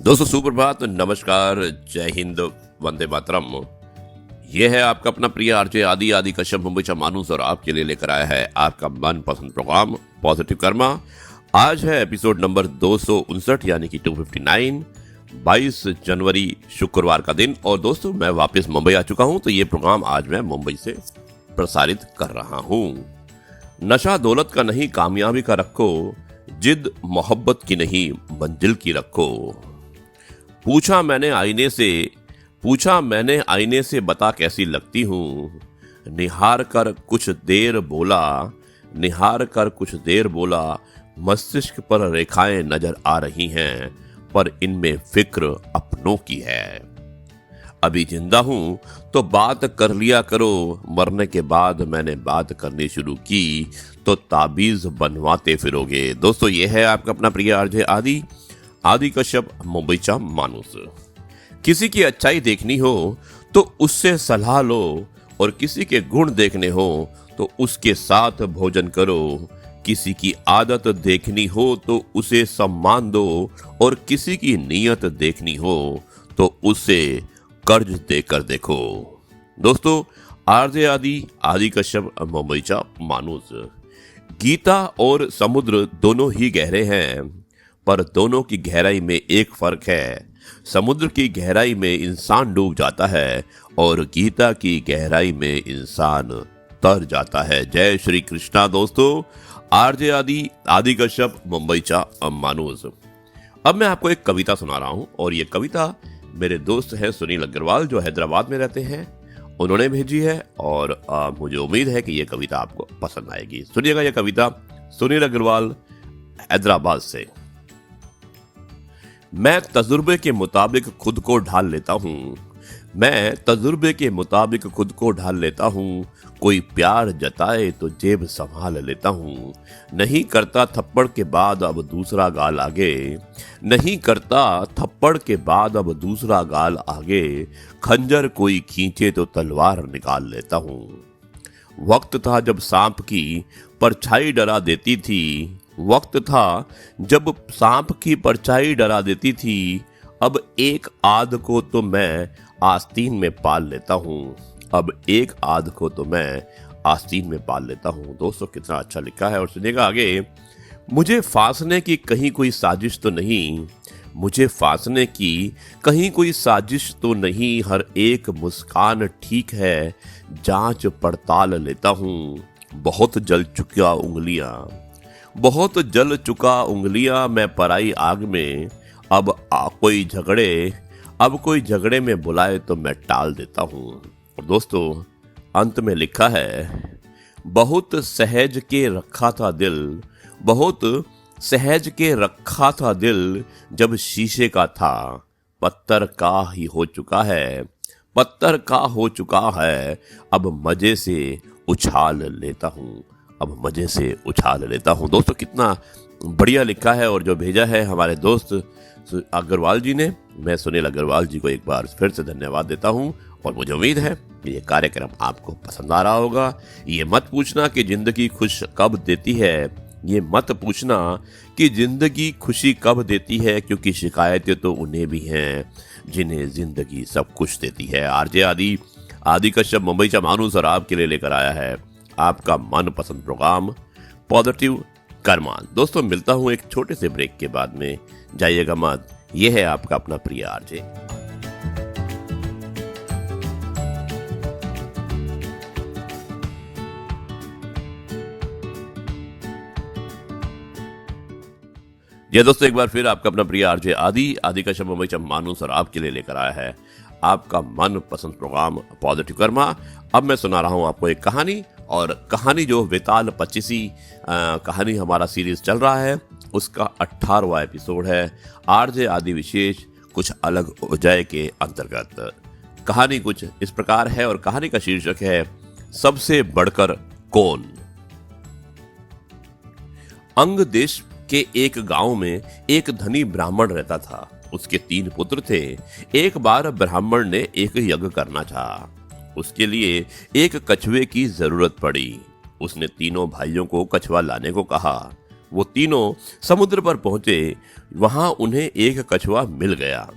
दोस्तों सुप्रभात, नमस्कार, जय हिंद, वंदे मातरम। यह है आपका अपना प्रिय आरजे आदि कश्यप मुंबईचा माणूस और आपके लिए लेकर आया है आपका मनपसंद प्रोग्राम पॉजिटिव कर्मा। आज है एपिसोड नंबर 259 यानी कि 259, 22 जनवरी शुक्रवार का दिन। और दोस्तों मैं वापस मुंबई आ चुका हूं, तो ये प्रोग्राम आज मैं मुंबई से प्रसारित कर रहा हूं। नशा दौलत का नहीं, कामयाबी का रखो, जिद मोहब्बत की नहीं, मंजिल की रखो। पूछा मैंने आईने से बता कैसी लगती हूँ। निहार कर कुछ देर बोला, मस्तिष्क पर रेखाएं नजर आ रही हैं, पर इनमें फिक्र अपनों की है। अभी जिंदा हूं तो बात कर लिया करो, मरने के बाद मैंने बात करनी शुरू की तो ताबीज बनवाते फिरोगे। दोस्तों ये है आपका अपना प्रिय आरजे आदि कश्यप मुंबईचा माणूस। किसी की अच्छाई देखनी हो तो उससे सलाह लो, और किसी के गुण देखने हो तो उसके साथ भोजन करो। किसी की आदत देखनी हो तो उसे सम्मान दो, और किसी की नीयत देखनी हो तो उसे कर्ज देकर देखो। दोस्तों आरजे आदि कश्यप मुंबईचा माणूस। गीता और समुद्र दोनों ही गहरे हैं, पर दोनों की गहराई में एक फर्क है। समुद्र की गहराई में इंसान डूब जाता है, और गीता की गहराई में इंसान तर जाता है। जय श्री कृष्णा। दोस्तों आरजे आदि कश्यप मुंबईचा माणूस। अब मैं आपको एक कविता सुना रहा हूं, और ये कविता मेरे दोस्त हैं सुनील अग्रवाल, जो हैदराबाद में रहते हैं, उन्होंने भेजी है। और मुझे उम्मीद है कि ये कविता आपको पसंद आएगी। सुनिएगा ये कविता सुनील अग्रवाल, हैदराबाद से। मैं तजुर्बे के मुताबिक खुद को ढाल लेता हूँ। कोई प्यार जताए तो जेब संभाल लेता हूँ। नहीं करता थप्पड़ के बाद अब दूसरा गाल आगे। खंजर कोई खींचे तो तलवार निकाल लेता हूँ। वक्त था जब सांप की परछाई डरा देती थी। अब एक आध को तो मैं आस्तीन में पाल लेता हूँ। दोस्तों कितना अच्छा लिखा है। और सुनिएगा आगे। मुझे फांसने की कहीं कोई साजिश तो नहीं। हर एक मुस्कान ठीक है, जांच पड़ताल लेता हूँ। बहुत जल चुका उंगलियां मैं पराई आग में। अब कोई झगड़े में बुलाए तो मैं टाल देता हूँ। और दोस्तों अंत में लिखा है, बहुत सहज के रखा था दिल, जब शीशे का था। पत्थर का हो चुका है, अब मजे से उछाल लेता हूँ। दोस्तों कितना बढ़िया लिखा है, और जो भेजा है हमारे दोस्त अग्रवाल जी ने, मैं सुनील अग्रवाल जी को एक बार फिर से धन्यवाद देता हूं। और मुझे उम्मीद है कि ये कार्यक्रम आपको पसंद आ रहा होगा। ये मत पूछना कि जिंदगी खुशी कब देती है, क्योंकि शिकायतें तो उन्हें भी हैं जिन्हें जिंदगी सब कुछ देती है। आरजे आदि कश्यप मुंबईचा माणूस और आपके लिए लेकर आया है आपका मनपसंद प्रोग्राम पॉजिटिव कर्मा। दोस्तों मिलता हूं एक छोटे से ब्रेक के बाद में, जाइएगा मत। यह है आपका अपना प्रिय आरजे। ये दोस्तों एक बार फिर आपका अपना प्रिय आरजे आदि कश्यप मुंबईचा माणूस और आपके लिए लेकर आया है आपका मनपसंद प्रोग्राम पॉजिटिव कर्मा। अब मैं सुना रहा हूं आपको एक कहानी, और कहानी जो वेताल 25 कहानी हमारा सीरीज चल रहा है, उसका 18वां एपिसोड है आरजे आदि विशेष कुछ अलग हो जाए के अंतर्गत। कहानी कुछ इस प्रकार है, और कहानी का शीर्षक है सबसे बढ़कर कौन। अंग देश के एक गांव में एक धनी ब्राह्मण रहता था। उसके 3 पुत्र थे। एक बार ब्राह्मण ने एक यज्ञ करना चाहा। उसके लिए एक कछुए की जरूरत पड़ी। उसने तीनों भाइयों को कछुआ लाने को कहा। वो तीनों समुद्र पर पहुंचे। वहां उन्हें एक कछुआ मिल गया।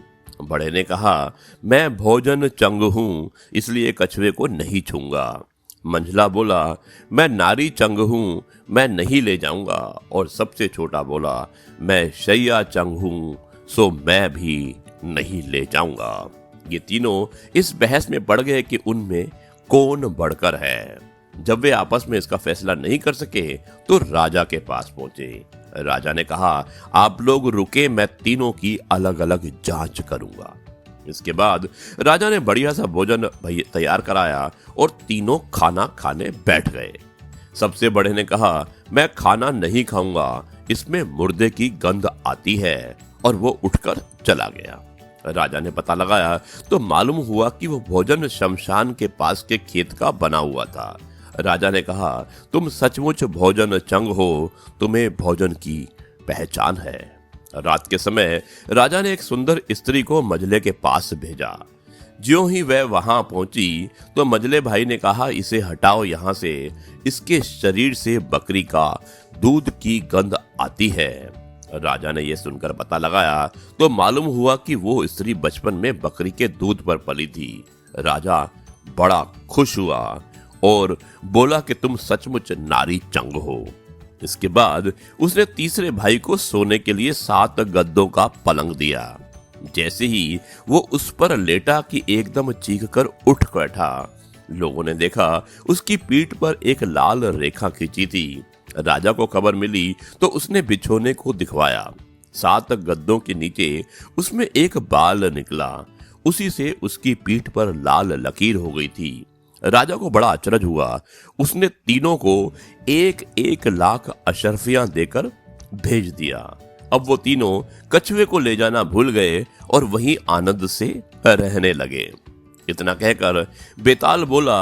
बड़े ने कहा, मैं भोजन चंग हूं, इसलिए कछुए को नहीं छूंगा। मंझला बोला, मैं नारी चंग हूं, मैं नहीं ले जाऊंगा। और सबसे छोटा बोला, मैं शैया चंग हूं, सो मैं भी नहीं ले जाऊंगा। ये तीनों इस बहस में पड़ गए कि उनमें कौन बढ़कर है। जब वे आपस में इसका फैसला नहीं कर सके तो राजा के पास पहुंचे। राजा ने कहा, आप लोग रुके, मैं तीनों की अलग अलग जांच करूंगा। इसके बाद राजा ने बढ़िया सा भोजन तैयार कराया और तीनों खाना खाने बैठ गए। सबसे बड़े ने कहा, मैं खाना नहीं खाऊंगा, इसमें मुर्दे की गंध आती है। और वो उठकर चला गया। राजा ने पता लगाया तो मालूम हुआ कि वो भोजन शमशान के पास के खेत का बना हुआ था। राजा ने कहा, तुम सचमुच भोजन चंग हो, तुम्हें भोजन की पहचान है। रात के समय राजा ने एक सुंदर स्त्री को मजले के पास भेजा। ज्यों ही वह वहां पहुंची तो मजले भाई ने कहा, इसे हटाओ यहां से, इसके शरीर से बकरी का दूध की गंध आती है। राजा ने यह सुनकर पता लगाया तो मालूम हुआ कि वो स्त्री बचपन में बकरी के दूध पर पली थी। राजा बड़ा खुश हुआ और बोला कि तुम सचमुच नारी चंग हो। इसके बाद उसने तीसरे भाई को सोने के लिए 7 गद्दों का पलंग दिया। जैसे ही वो उस पर लेटा कि एकदम चीखकर उठ बैठा। लोगों ने देखा उसकी पीठ पर एक लाल रेखा खींची थी। राजा को खबर मिली तो उसने बिछोने को दिखवाया। 7 गद्दों के नीचे उसमें एक बाल निकला, उसी से उसकी पीठ पर लाल लकीर हो गई थी। राजा को बड़ा अचरज हुआ। उसने तीनों को 1-1 लाख अशर्फियां देकर भेज दिया। अब वो तीनों कछुए को ले जाना भूल गए और वहीं आनंद से रहने लगे। इतना कहकर बेताल बोला,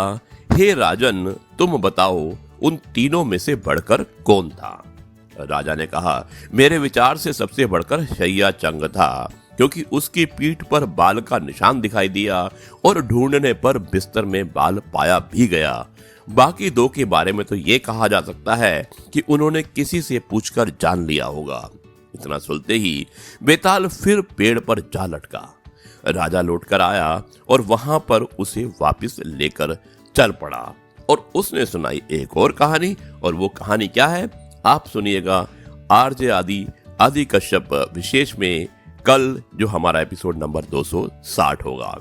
हे राजन, तुम बताओ उन तीनों में से बढ़कर कौन था। राजा ने कहा, मेरे विचार से सबसे बढ़कर शैया चंग था, क्योंकि उसकी पीठ पर बाल का निशान दिखाई दिया और ढूंढने पर बिस्तर में बाल पाया भी गया। बाकी 2 के बारे में तो ये कहा जा सकता है कि उन्होंने किसी से पूछकर जान लिया होगा। इतना सुनते ही बेताल फिर पेड़ पर जा लटका। राजा लौटकर आया और वहां पर उसे वापस लेकर चल पड़ा और उसने सुनाई एक और कहानी। और वो कहानी क्या है, आप सुनिएगा आरजे आदि कश्यप विशेष में कल, जो हमारा एपिसोड नंबर 260 होगा।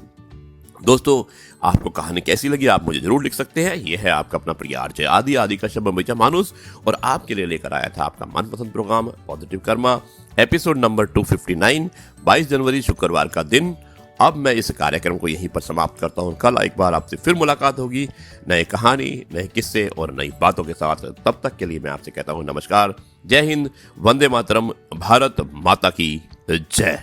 दोस्तों, आपको कहानी कैसी लगी आप मुझे जरूर लिख सकते हैं। यह है आपका अपना प्रिय आरजे आदि कश्यप बम्बईचा मानुस, और आपके लिए लेकर आया था आपका मनपसंद programme Positive Karma, episode number 259, 22 जनवरी शुक्रवार का दिन। अब मैं इस कार्यक्रम को यहीं पर समाप्त करता हूं। कल एक बार आपसे फिर मुलाकात होगी, नए कहानी, नए किस्से और नई बातों के साथ। तब तक के लिए मैं आपसे कहता हूं नमस्कार, जय हिंद, वंदे मातरम, भारत माता की जय।